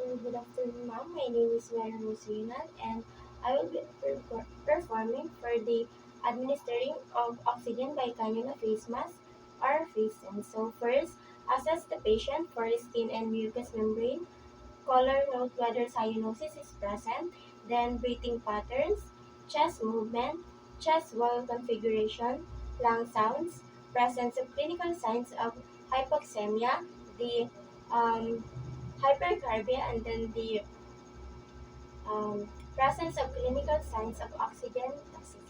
Good afternoon, ma'am. My name is Mary Rosinan, and I will be performing for the administering of oxygen by cannula face mask or face tent. So first, assess the patient for skin and mucous membrane. Color note whether cyanosis is present. Then breathing patterns, chest movement, chest wall configuration, lung sounds, presence of clinical signs of hypoxemia, the um, hypercarbia, and then the um, presence of clinical signs of oxygen toxicity.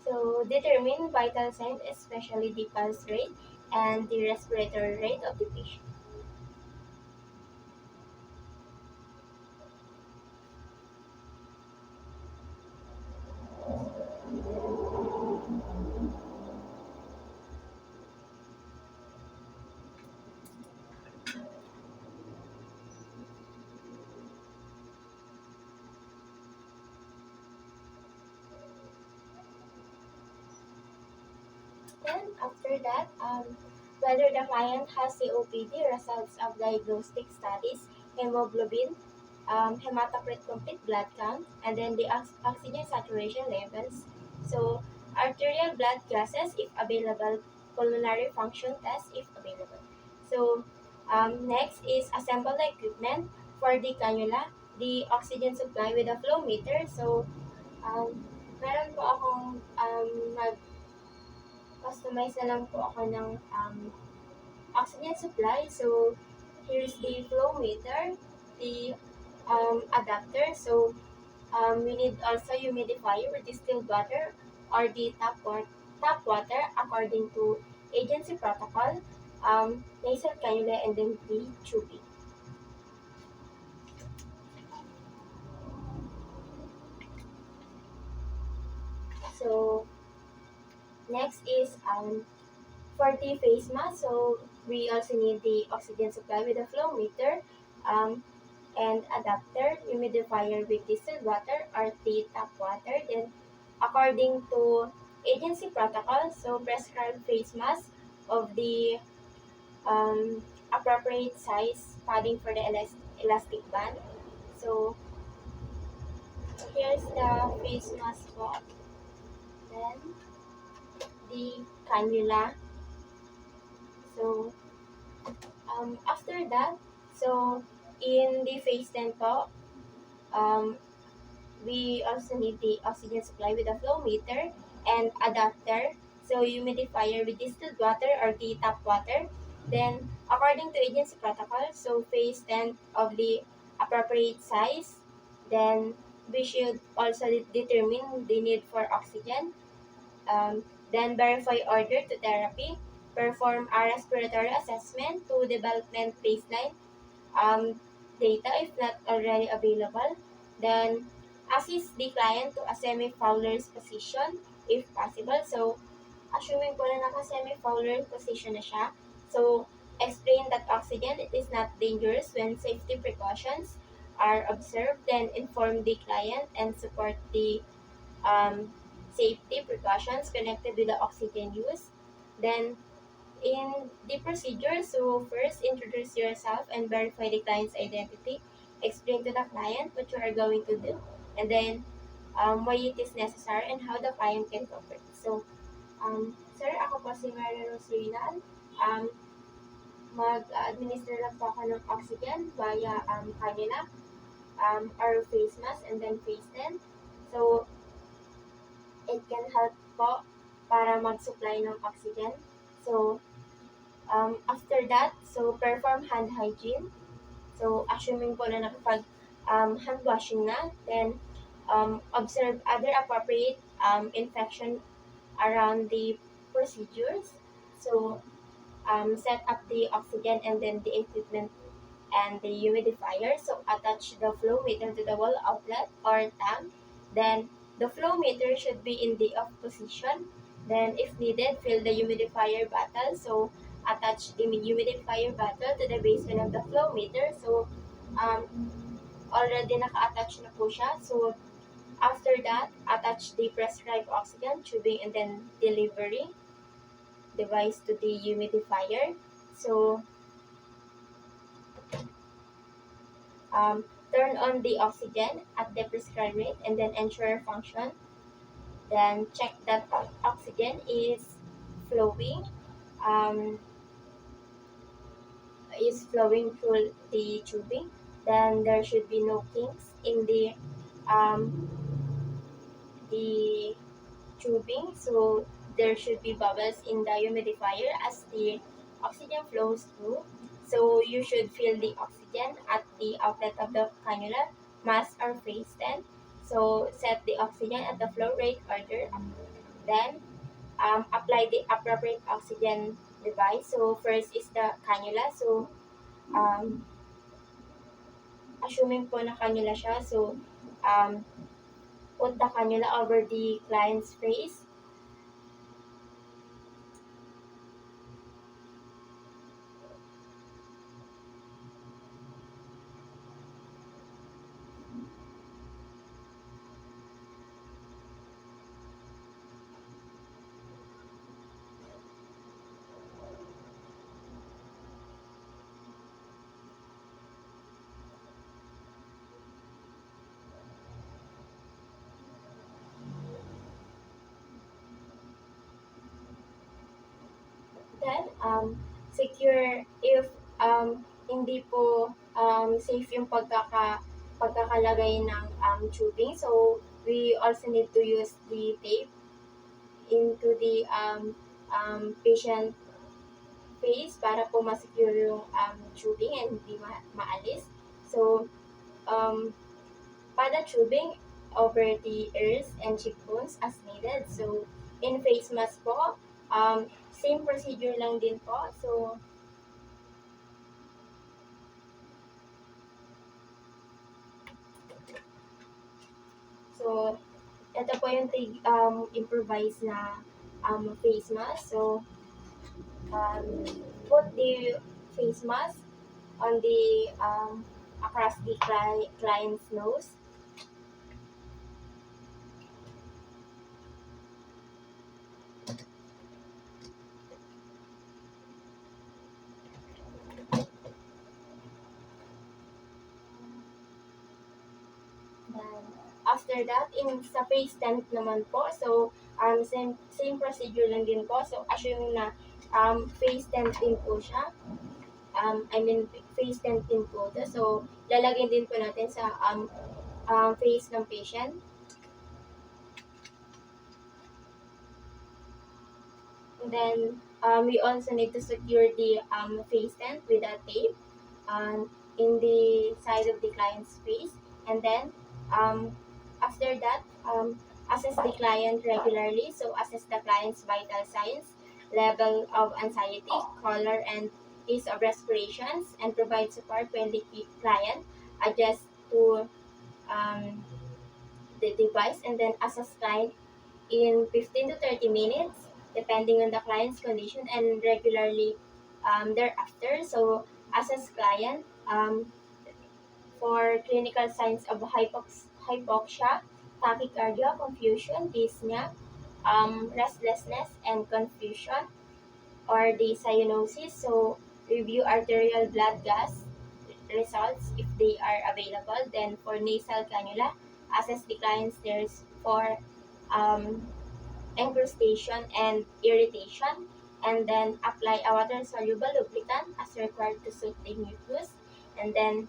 So, determine vital signs, especially the pulse rate and the respiratory rate of the patient. Then, after that, whether the client has COPD, results of diagnostic studies, hemoglobin, hematocrit complete blood count, and then the oxygen saturation levels. So, arterial blood gases if available, pulmonary function test if available. So, next is assemble the equipment for the cannula, the oxygen supply with a flow meter. So, um, meron po akong nag-customize na lang po ako ng oxygen supply. So, here's the flow meter, the adapter. So, we need also humidifier with distilled water or the tap water according to agency protocol, nasal cannula, and then the tubing. So, next is for the face mask. So, we also need the oxygen supply with a flow meter, um, and adapter, humidifier with distilled water or the tap water. Then, according to agency protocol, so prescribed face mask of the appropriate size padding for the elastic band. So, here's the face mask po. Then, the cannula. So, after that, so in the phase 10 po, um, we also need the oxygen supply with a flow meter and adapter. So humidifier with distilled water or the tap water. Then according to agency protocol, so phase 10 of the appropriate size. Then we should also determine the need for oxygen. Then verify order to therapy. Perform a respiratory assessment to development baseline data if not already available. Then assist the client to a semi-Fowler's position if possible. So, assuming po na naka-semi-Fowler position na siya. So, explain that oxygen it is not dangerous when safety precautions are observed. Then inform the client and support the safety precautions connected with the oxygen use. Then in the procedure, so first introduce yourself and verify the client's identity. Explain to the client what you are going to do, and then why it is necessary and how the client can cooperate. So, sir, ako po si Mary Rose Reynal. Mag-administer lang po ako ng oxygen via cannula, or face mask, and then face tent. So, it can help po para mag-supply ng oxygen. So, after that, so perform hand hygiene. So, assuming po na nakapag hand washing na, then observe other appropriate infection around the procedures. So, set up the oxygen and then the equipment and the humidifier. So, attach the flow meter to the wall outlet or tank. Then, the flow meter should be in the off position. Then, if needed, fill the humidifier bottle. So, attach the humidifier bottle to the baseline of the flow meter. So, already naka-attach na po siya. So, after that, attach the prescribed oxygen tubing and then delivery. device to the humidifier. So um, turn on the oxygen at the prescribed rate and then ensure function. Then check that oxygen flowing um, is flowing through the tubing. Then there should be no kinks in um, the tubing, so there should be bubbles in the humidifier as the oxygen flows through. So you should fill the oxygen at the outlet of the cannula, mask or phase 10. So set the oxygen at the flow rate order. Then apply the appropriate oxygen device. So first is the cannula. So um, assuming po na cannula siya, so um, put the cannula over the client's face. Then, secure if hindi po safe yung pagkakalagay ng tubing. So, we also need to use the tape into the patient face para po masecure yung tubing and hindi maalis. So, um, pada tubing over the ears and cheekbones as needed. So, in face mask po, same procedure lang din po. So, ito po yung improvise na face mask. So, um, put the face mask on the across the client's nose. Then, after that, sa face tent naman po, so, same procedure lang din po. So, assume na face tent din po siya. Face tent din po ito. So, lalagyan din po natin sa face ng patient. And then, we also need to secure the face tent with a tape in the side of the client's face. And then, after that, assess the client regularly. So, assess the client's vital signs, level of anxiety, color, and pace of respirations, and provide support when the client adjusts to the device. And then, assess client in 15 to 30 minutes, depending on the client's condition, and regularly thereafter. So, assess client for clinical signs of hypoxia, tachycardia, confusion, dyspnea, restlessness, and confusion, or the cyanosis. So, review arterial blood gas results if they are available. Then, for nasal cannula, assess the client's thirst for incrustation and irritation, and then apply a water-soluble lubricant as required to soothe the mucus, and then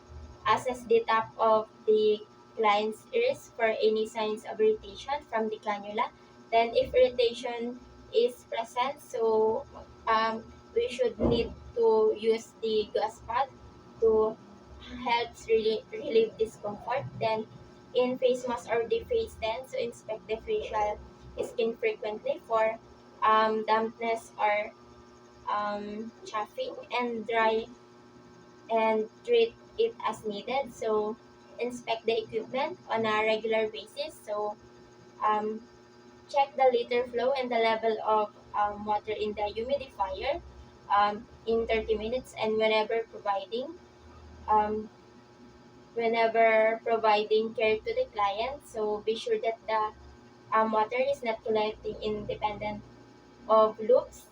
assess the top of the client's ears for any signs of irritation from the cannula. Then, if irritation is present, so we should need to use the gas pad to help relieve discomfort. Then, in face mask or the face tent, so inspect the facial skin frequently for dampness or chafing, and dry and treat it as needed. So, inspect the equipment on a regular basis. So, um, check the liter flow and the level of water in the humidifier in 30 minutes, and um, whenever providing care to the client. So, be sure that the water is not collecting independent of loops.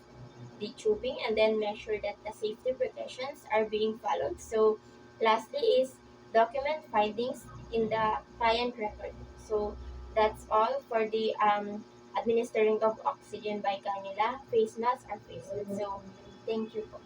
the tubing, and then measure that the safety precautions are being followed. So lastly is document findings in the client record. So that's all for the administering of oxygen by cannula, face masks, or face. So thank you po.